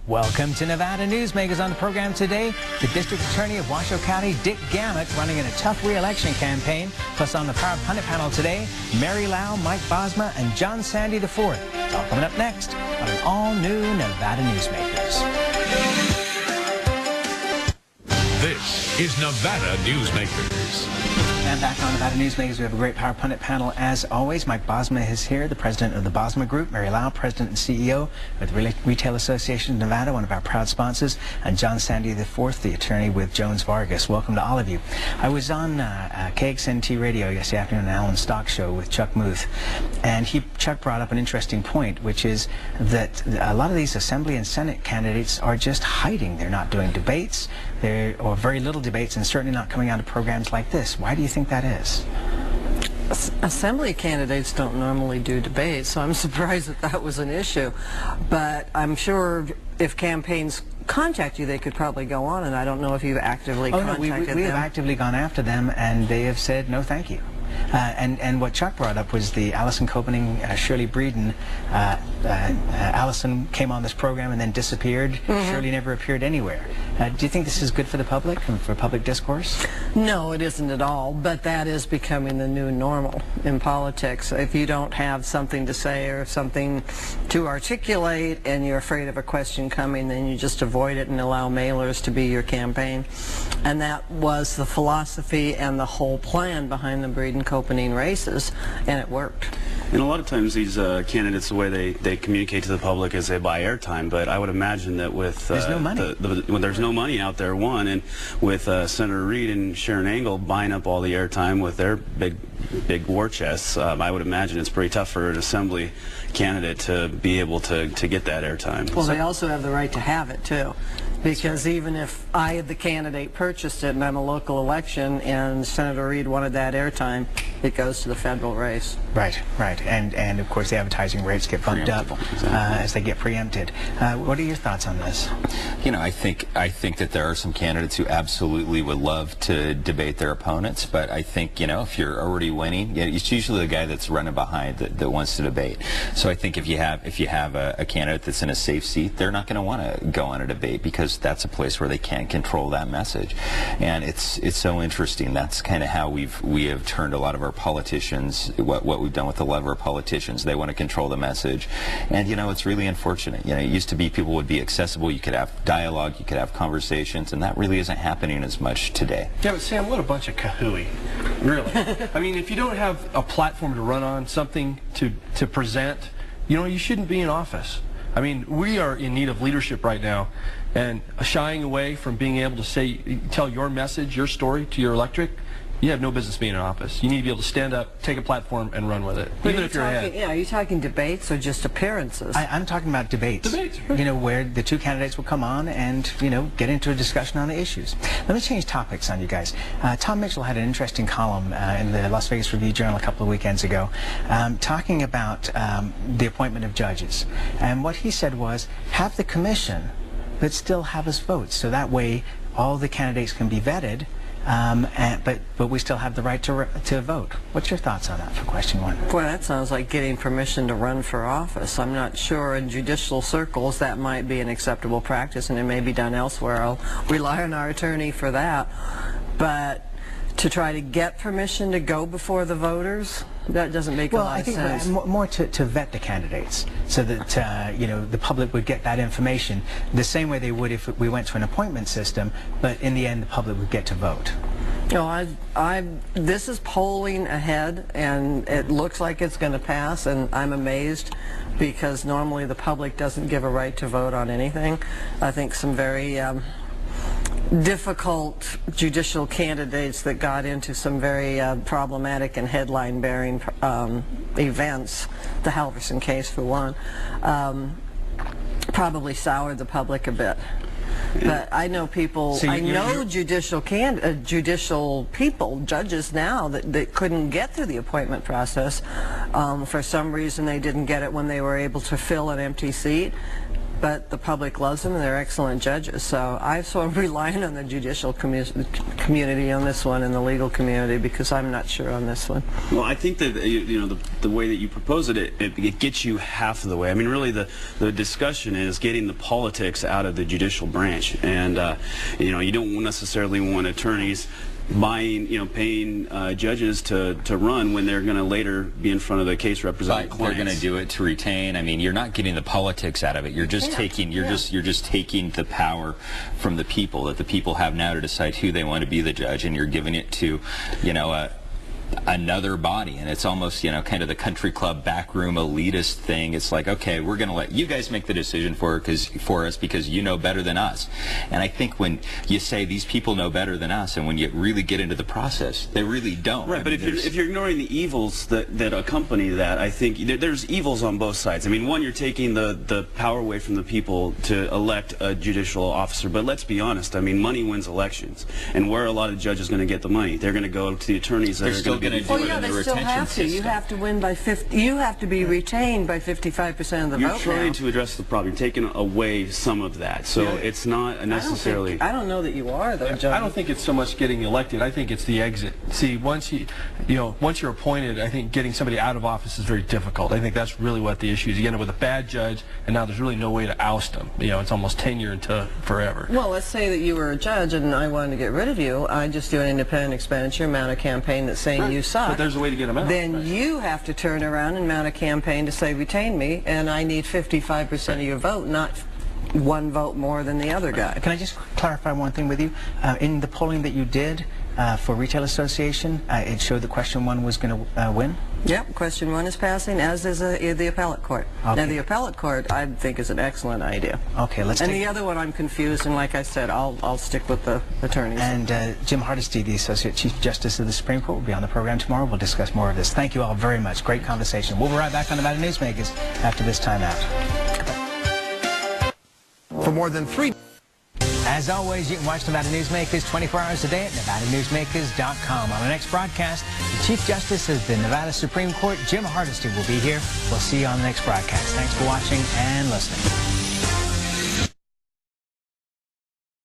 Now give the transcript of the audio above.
Welcome to Nevada Newsmakers. On the program today, the District Attorney of Washoe County, Dick Gammett, running in a tough re-election campaign. Plus on the Power Pundit panel today, Mary Lau, Mike Bosma, and John Sandy IV. It's all coming up next on an all-new Nevada Newsmakers. This is Nevada Newsmakers. And back on Nevada Newsmakers, we have a great Power Pundit panel as always. Mike Bosma is here, the president of the Bosma Group. Mary Lau, president and CEO with the Retail Association of Nevada, one of our proud sponsors. And John Sandy IV, the attorney with Jones Vargas. Welcome to all of you. I was on KXNT Radio yesterday afternoon, an Alan Stock show with Chuck Muth. And Chuck brought up an interesting point, which is that a lot of these Assembly and Senate candidates are just hiding. They're not doing debates, or very little debates, and certainly not coming out of programs like this. Why do you think that is? Assembly candidates don't normally do debates, so I'm surprised that that was an issue. But I'm sure if campaigns contact you, they could probably go on, and I don't know if you've actively contacted them. We have actively gone after them, and they have said no thank you. And what Chuck brought up was the Allison Copening, Shirley Breeden. Allison came on this program and then disappeared. Shirley never appeared anywhere. Do you think this is good for the public and for public discourse? No, it isn't at all, but that is becoming the new normal in politics. If you don't have something to say or something to articulate and you're afraid of a question coming, then you just avoid it and allow mailers to be your campaign. And that was the philosophy and the whole plan behind the Breeden Copening races, and it worked. And a lot of times these candidates, the way they communicate to the public is they buy airtime, but I would imagine that with there's no money. There's no money out there, one, and with Senator Reid and Sharon Angle buying up all the airtime with their big war chests, I would imagine it's pretty tough for an assembly candidate to be able to get that airtime. Well, they also have the right to have it too. Because even if I, the candidate, purchased it and I'm a local election and Senator Reid wanted that airtime, it goes to the federal race. Right, right. And of course the advertising rates get bumped up as they get preempted. What are your thoughts on this? You know, I think that there are some candidates who absolutely would love to debate their opponents, but I think, you know, if you're already winning, it's usually the guy that's running behind that wants to debate. So I think if you have a candidate that's in a safe seat, they're not going to want to go on a debate because that's a place where they can't control that message. And it's so interesting. That's kind of how we have turned a lot of our politicians, what we've done with a lot of our politicians. They want to control the message. And, you know, it's really unfortunate. You know, it used to be people would be accessible. You could have dialogue. You could have conversations. And that really isn't happening as much today. Yeah, but Sam, what a bunch of kahooey. Really. I mean, if you don't have a platform to run on, something to present, you know, you shouldn't be in office. I mean, we are in need of leadership right now, and shying away from being able to tell your message, your story to your electorate, you have no business being in office. You need to be able to stand up, take a platform, and run with it, even if you're ahead. Yeah, are you talking debates or just appearances? I'm talking about debates. Debates. You know, where the two candidates will come on and, you know, get into a discussion on the issues. Let me change topics on you guys. Tom Mitchell had an interesting column in the Las Vegas Review-Journal a couple of weekends ago talking about the appointment of judges. And what he said was, have the commission, but still have us vote. So that way, all the candidates can be vetted, but we still have the right to vote. What's your thoughts on that for question one? Boy, that sounds like getting permission to run for office. I'm not sure in judicial circles that might be an acceptable practice, and it may be done elsewhere. I'll rely on our attorney for that. But to try to get permission to go before the voters, that doesn't make a lot of sense. Well, I think more to vet the candidates so that, you know, the public would get that information the same way they would if we went to an appointment system, but in the end the public would get to vote. No, this is polling ahead, and it looks like it's going to pass, and I'm amazed because normally the public doesn't give a right to vote on anything. I think some very difficult judicial candidates that got into some very problematic and headline-bearing events, the Halverson case for one, probably soured the public a bit. But I know people, so I know judicial people, judges now, that couldn't get through the appointment process. For some reason they didn't get it when they were able to fill an empty seat. but the public loves them and they're excellent judges. So I'm sort of relying on the judicial community on this one and the legal community, because I'm not sure on this one. Well, I think that the way that you propose it gets you half of the way. I mean, really, the discussion is getting the politics out of the judicial branch, and you don't necessarily want attorneys paying judges to run when they're going to later be in front of the case representing clients. They're going to do it to retain. I mean, you're not getting the politics out of it. You're just taking you're just taking the power from the people that the people have now to decide who they want to be the judge, and you're giving it to another body, and it's almost kind of the country club backroom elitist thing. It's like, okay, we're going to let you guys make the decision for us because you know better than us. And I think when you say these people know better than us, and when you really get into the process, they really don't. Right, but if you're ignoring the evils that accompany that, I think there's evils on both sides. I mean, one, you're taking the power away from the people to elect a judicial officer, but let's be honest. I mean, money wins elections, and where are a lot of judges going to get the money? They're going to go to the attorneys that are going to do it in the retention system. You have to win by 50. You have to be retained by 55% of the vote. You're trying to address the problem. You're taking away some of that, so it's not necessarily. I don't know that you are, though, John. I don't think it's so much getting elected. I think it's the exit. See, once you're appointed, I think getting somebody out of office is very difficult. I think that's really what the issue is. You end up with a bad judge, and now there's really no way to oust them. It's almost tenure into forever. Well, let's say that you were a judge, and I wanted to get rid of you. I just do an independent expenditure, mount a campaign that's saying you suck. But there's a way to get them out. Then you have to turn around and mount a campaign to say retain me, and I need 55% of your vote, not one vote more than the other guy. Can I just clarify one thing with you? In the polling that you did for Retail Association, it showed that question 1 was going to win? Yep, question 1 is passing, as is the appellate court. Okay. Now, the appellate court, I think, is an excellent idea. Okay, let's And take... the other one, I'm confused, and like I said, I'll stick with the attorneys. And Jim Hardesty, the Associate Chief Justice of the Supreme Court, will be on the program tomorrow. We'll discuss more of this. Thank you all very much. Great conversation. We'll be right back on Nevada Newsmakers after this time out. For more than 3... As always, you can watch Nevada Newsmakers 24 hours a day at NevadaNewsmakers.com. On our next broadcast, the Chief Justice of the Nevada Supreme Court, Jim Hardesty, will be here. We'll see you on the next broadcast. Thanks for watching and listening.